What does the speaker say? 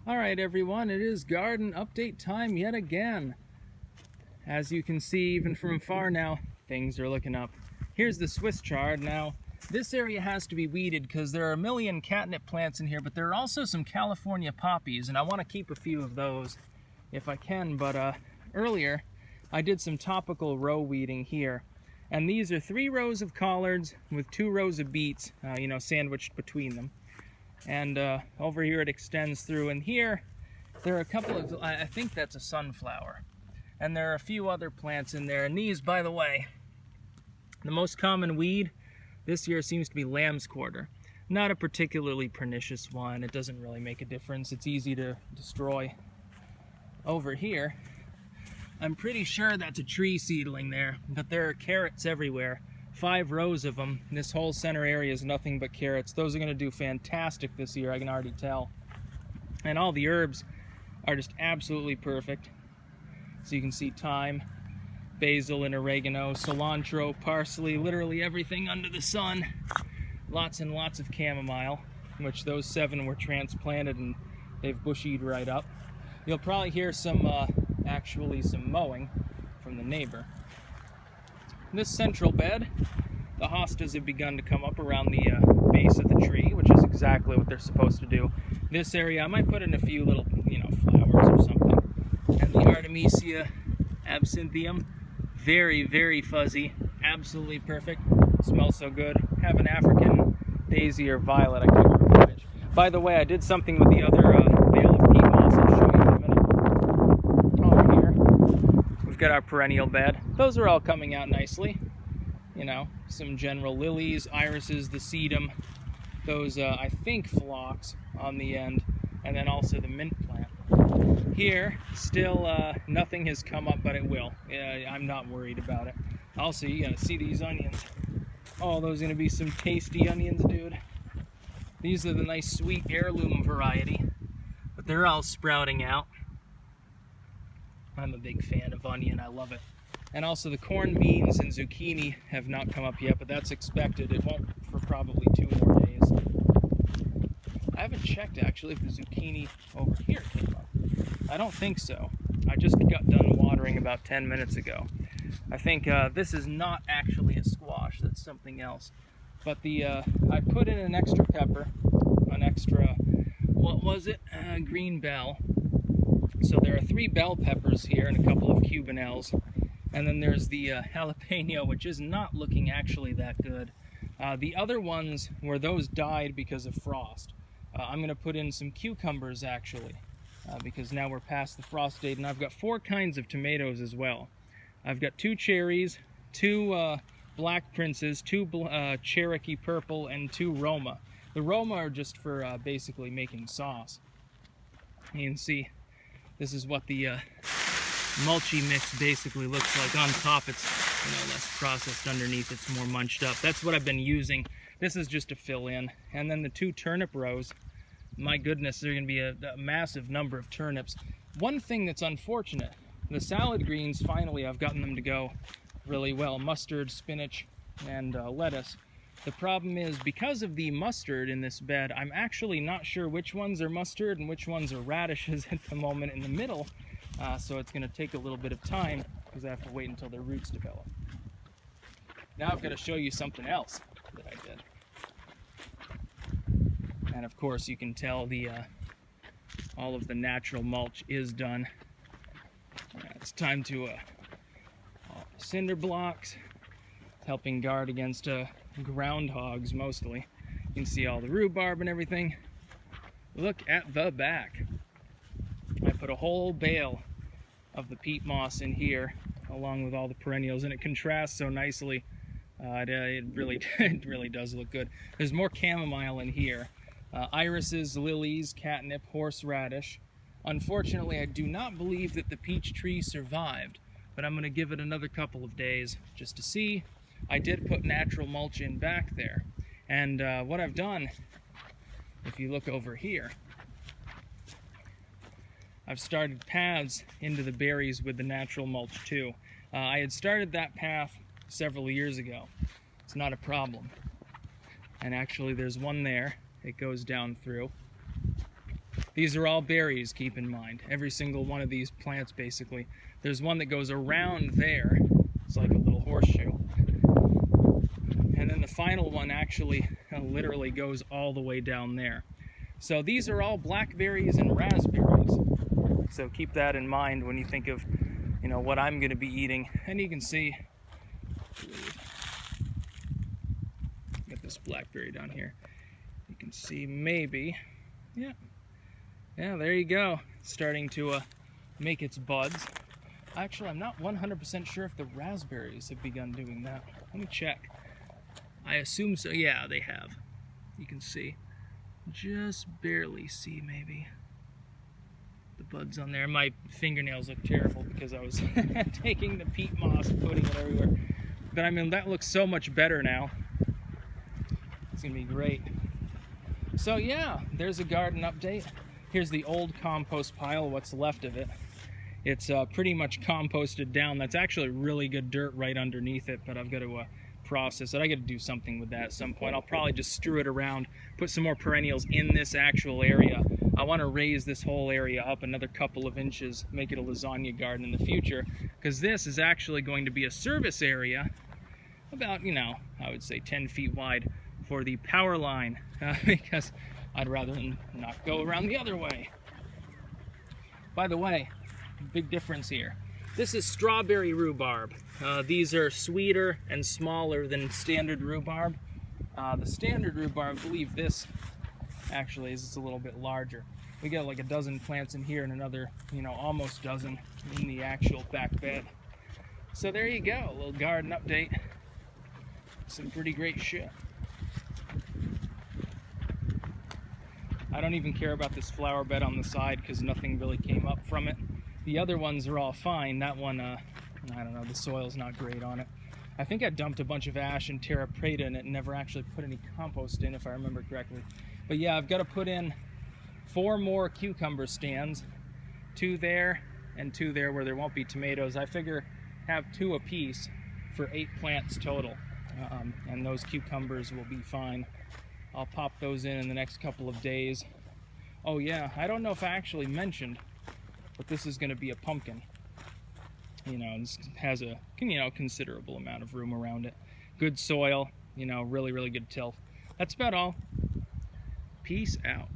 Alright everyone, it is garden update time yet again. As you can see, even from far now, things are looking up. Here's the Swiss chard. Now, this area has to be weeded because there are a million catnip plants in here, but there are also some California poppies, and I want to keep a few of those if I can. But earlier, I did some topical row weeding here. And these are 3 rows of collards with 2 rows of beets, sandwiched between them. And over here it extends through, and here there are a couple of, I think that's a sunflower. And there are a few other plants in there. And these, by the way, the most common weed this year seems to be lamb's quarter. Not a particularly pernicious one. It doesn't really make a difference. It's easy to destroy. Over here, I'm pretty sure that's a tree seedling there, but there are carrots everywhere. 5 rows of them. This whole center area is nothing but carrots. Those are going to do fantastic this year, I can already tell. And all the herbs are just absolutely perfect. So you can see thyme, basil and oregano, cilantro, parsley, literally everything under the sun. Lots and lots of chamomile, which those 7 were transplanted and they've bushied right up. You'll probably hear some mowing from the neighbor. This central bed, the hostas have begun to come up around the base of the tree, which is exactly what they're supposed to do. This area, I might put in a few little, flowers or something. And the Artemisia absinthium, very, very fuzzy, absolutely perfect. Smells so good. Have an African daisy or violet, I can't remember which. By the way, I did something with the other bale of peat moss. I'll show you in a minute. Over here, we've got our perennial bed. Those are all coming out nicely. Some general lilies, irises, the sedum, those, I think, phlox on the end, and then also the mint plant. Here, still nothing has come up, but it will. I'm not worried about it. Also, you gotta see these onions. Oh, those are gonna be some tasty onions, dude. These are the nice sweet heirloom variety, but they're all sprouting out. I'm a big fan of onion, I love it. And also the corn, beans, and zucchini have not come up yet, but that's expected. It won't for probably 2 more days. I haven't checked actually if the zucchini over here came up. I don't think so. I just got done watering about 10 minutes ago. I think this is not actually a squash, that's something else. But I put in an extra pepper, what was it? Green bell. So there are 3 bell peppers here and a couple of cubanelles. And then there's the jalapeno, which is not looking actually that good. The other ones where those died because of frost. I'm going to put in some cucumbers actually, because now we're past the frost date, and I've got 4 kinds of tomatoes as well. I've got 2 cherries, 2 black princes, 2 Cherokee purple, and 2 Roma. The Roma are just for basically making sauce. You can see this is what the mulchy mix basically looks like. On top it's less processed, underneath it's more munched up. That's what I've been using. This is just to fill in. And then the 2 turnip rows, my goodness, there are going to be a massive number of turnips. One thing that's unfortunate, the salad greens, finally I've gotten them to go really well. Mustard, spinach, and lettuce. The problem is, because of the mustard in this bed, I'm actually not sure which ones are mustard and which ones are radishes at the moment in the middle. So it's going to take a little bit of time because I have to wait until their roots develop. Now I've got to show you something else that I did. And of course you can tell all of the natural mulch is done. It's time to cinder blocks. It's helping guard against groundhogs mostly. You can see all the rhubarb and everything. Look at the back. I put a whole bale of the peat moss in here along with all the perennials, and it contrasts so nicely. It really does look good. There's more chamomile in here. Irises, lilies, catnip, horseradish. Unfortunately, I do not believe that the peach tree survived, but I'm going to give it another couple of days just to see. I did put natural mulch in back there, and what I've done, if you look over here, I've started paths into the berries with the natural mulch too. I had started that path several years ago. It's not a problem. And actually there's one there. It goes down through. These are all berries, keep in mind. Every single one of these plants, basically. There's one that goes around there. It's like a little horseshoe. And then the final one actually literally goes all the way down there. So these are all blackberries and raspberries. So keep that in mind when you think of, you know, what I'm going to be eating. And you can see, get this blackberry down here. You can see maybe, yeah, there you go. It's starting to make its buds. Actually, I'm not 100% sure if the raspberries have begun doing that. Let me check. I assume so. Yeah, they have. You can see. Just barely see, maybe. The buds on there. My fingernails look terrible because I was taking the peat moss and putting it everywhere. But I mean, that looks so much better now. It's going to be great. So yeah, there's a garden update. Here's the old compost pile, what's left of it. It's pretty much composted down. That's actually really good dirt right underneath it, but I've got to process it. I got to do something with that at some point. I'll probably just strew it around, put some more perennials in this actual area. I want to raise this whole area up another couple of inches, make it a lasagna garden in the future, because this is actually going to be a service area about, you know, I would say 10 feet wide for the power line, because I'd rather not go around the other way. By the way, big difference here. This is strawberry rhubarb. These are sweeter and smaller than standard rhubarb. The standard rhubarb, I believe this actually is a little bit larger. We got like a dozen plants in here and another, you know, almost dozen in the actual back bed. So there you go, a little garden update. Some pretty great shit. I don't even care about this flower bed on the side because nothing really came up from it. The other ones are all fine. That one, I don't know, the soil's not great on it. I think I dumped a bunch of ash and terra preta in it and never actually put any compost in, if I remember correctly. But yeah, I've got to put in 4 more cucumber stands, 2 there and 2 there where there won't be tomatoes. I figure have 2 apiece for 8 plants total, and those cucumbers will be fine. I'll pop those in the next couple of days. Oh yeah, I don't know if I actually mentioned, but this is going to be a pumpkin. You know, it has a, you know, considerable amount of room around it. Good soil, you know, really, really good tilth. That's about all. Peace out.